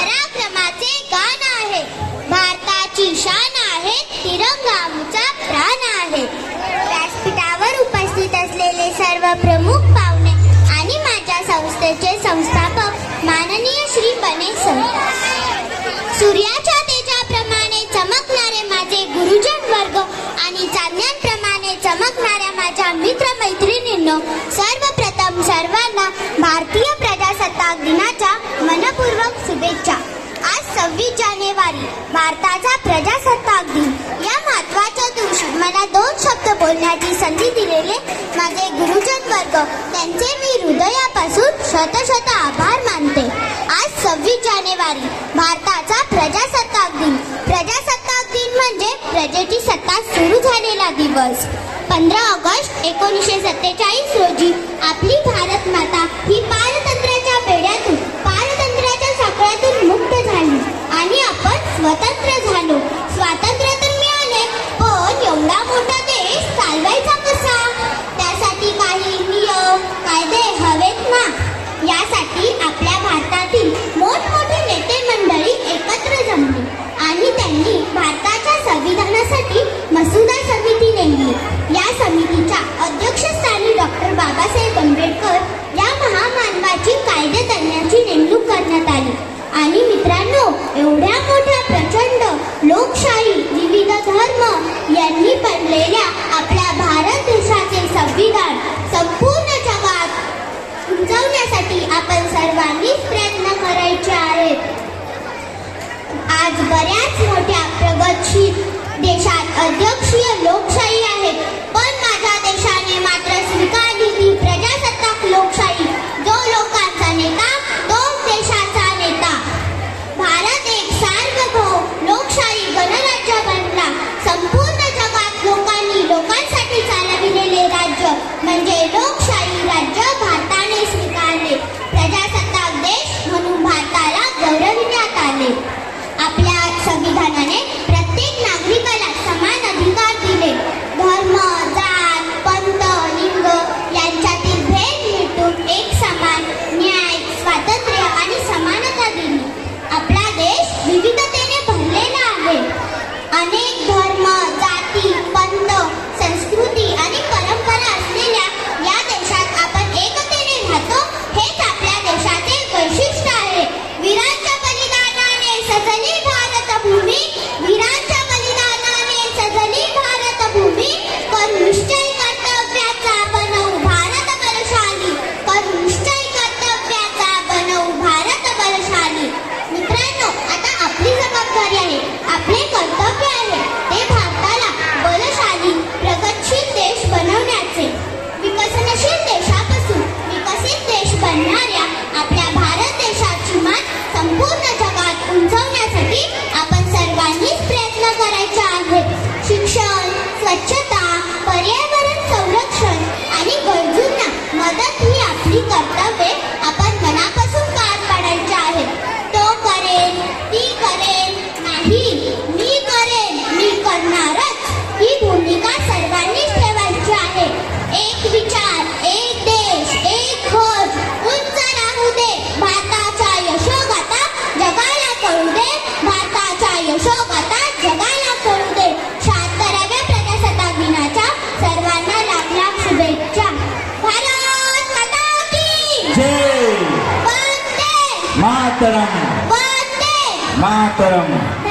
पराक्रमाचे गान आहे, भारताची शान आहे, तिरंगा आमचा प्राण आहे. व्यासपीठावर उपस्थित असलेले सर्व प्रमुख पाहुणे आणि माझ्या संस्थेचे संस्थापक माननीय श्री बने सर, सूर्याच्या तेजाप्रमाणे चमकणारे माझे गुरुजन वर्ग आणि चांदण्यांप्रमाणे चमकणाऱ्या माझ्या मित्र मैत्रिणींनो, सर्वप्रथम सर्वांना भारतीय प्रजासत्ताक दिनाच्या मनपूर्वक शुभेच्छा. आज 26 जानेवारी भारताचा प्रजासत्ताक दिन. या महत्त्वाच्या दिवशी मला 2 शब्द बोलण्याची संधी दिलेले माझे गुरुजन वर्ग, त्यांचे मी हृदयापासून शत आभार मानते. आज 26 जानेवारी भारताचा प्रजासत्ताक दिन. प्रजासत्ताक दिन म्हणजे प्रजेची सत्ता सुरू झालेला दिवस. 15 ऑगस्ट 1947 रोजी आपली भारत माता ही पारतंत्र्याच्या बेड्यातून, पारतंत्र्याच्या साखळ्यातून मुक्त झाली आणि आपण स्वतंत्र झालो. स्वातंत्र्य तर मिळाले, पण एवढा मोठा देश चालवायचा कसा? त्यासाठी काही नियम कायदे हवेत ना. यासाठी आपल्या भारतातील मोठमोठे नेते मंडळी एकत्र जमली आणि त्यांनी भारताच्या संविधानासाठी मसुदा समिती नेमली. या समितीच्या अध्यक्षस्थानी डॉक्टर बाबासाहेब आंबेडकर या महामानवाची कायदेतज्ञाची नेमणूक करण्यात आली. आणि मित्रांनो, एवढ्या मोठ्या प्रचंड लोकशाही, विविध धर्म यांनी बनलेल्या आपल्या भारत देशाचे संविधान संपूर्ण जगात उंचावण्यासाठी आपण सर्वांनीच प्रयत्न करायचे आहेत. आज बऱ्याच मोठ्या प्रगतशील देशात अध्यक्षीय लोकशाही आहे, पण माझ्या देशाने मात्र स्वीकारली ती प्रजासत्ताक लोकशाही. जो लोकांचा नेता तोच देशाचा नेता. भारत एक सार्वभौम लोकशाही गणराज्य बनला. संपूर्ण जगात लोकांनी लोकांसाठी चालविलेले राज्य म्हणजे लोकशाही राज्य भारताने स्वीकारले. प्रजासत्ताक देश म्हणून भारताला गौरविण्यात आले. आपल्या संविधानाने प्रत्येक नागरिकाला समान अधिकार दिले. धर्म, जात, पंथ, लिंग यांच्यातील भेद मिटून एक समान न्याय, स्वातंत्र्य आणि समानता दिली. आपला देश विविधतेने भरलेला आहे. अनेक धर्म, जाती, पंथ, संस्कृती आणि परंपरा असलेल्या या देशात आपण एकतेने राहतो. हेच आपल्या देशाचे वैशिष्ट्य आहे. वीरांच्या बलिदानाने सजली भारतभूमी, वीरांच्या बलिदानाने सजली भारतभूमी. करू निश्चय कर्तव्याचा बनवू भारत बलशाली, करू निश्चय कर्तव्याचा बनवू भारत बलशाली. मित्रांनो, आता आपली जबाबदारी आहे, आपले कर्तव्य आहे ते भारताला बलशाली, प्रगतशील देश बनवण्याचे. विकसनशील देशापासून विकसित देश बनणाऱ्या आपल्या भारत देशाची मान संपूर्ण जगात उंचावण्यासाठी आपण सर्वांनीच प्रयत्न करायचे आहेत. शिक्षण, स्वच्छता, पर्यावरण संरक्षण आणि गरजूंना मदत ही आपली कर्तव्ये आपण मनापासून पार पाडायची आहेत. तो करेन, ती करेन, नाही मी करेन, मी करणारच, ही भूमिका सर्वांनीच ठेवायची आहे. एक विचार, एक देश, एक खोज, उंच राहू दे भारताचा यशोगाथा, जगाला कळू दे भारताचा यशोगाथा, जगाला कळू दे. 76व्या प्रजासत्ताक दिनाच्या सर्वांना लाख लाख शुभेच्छा. भारत माता की जय. वंदे मातरम. वंदे मातरम.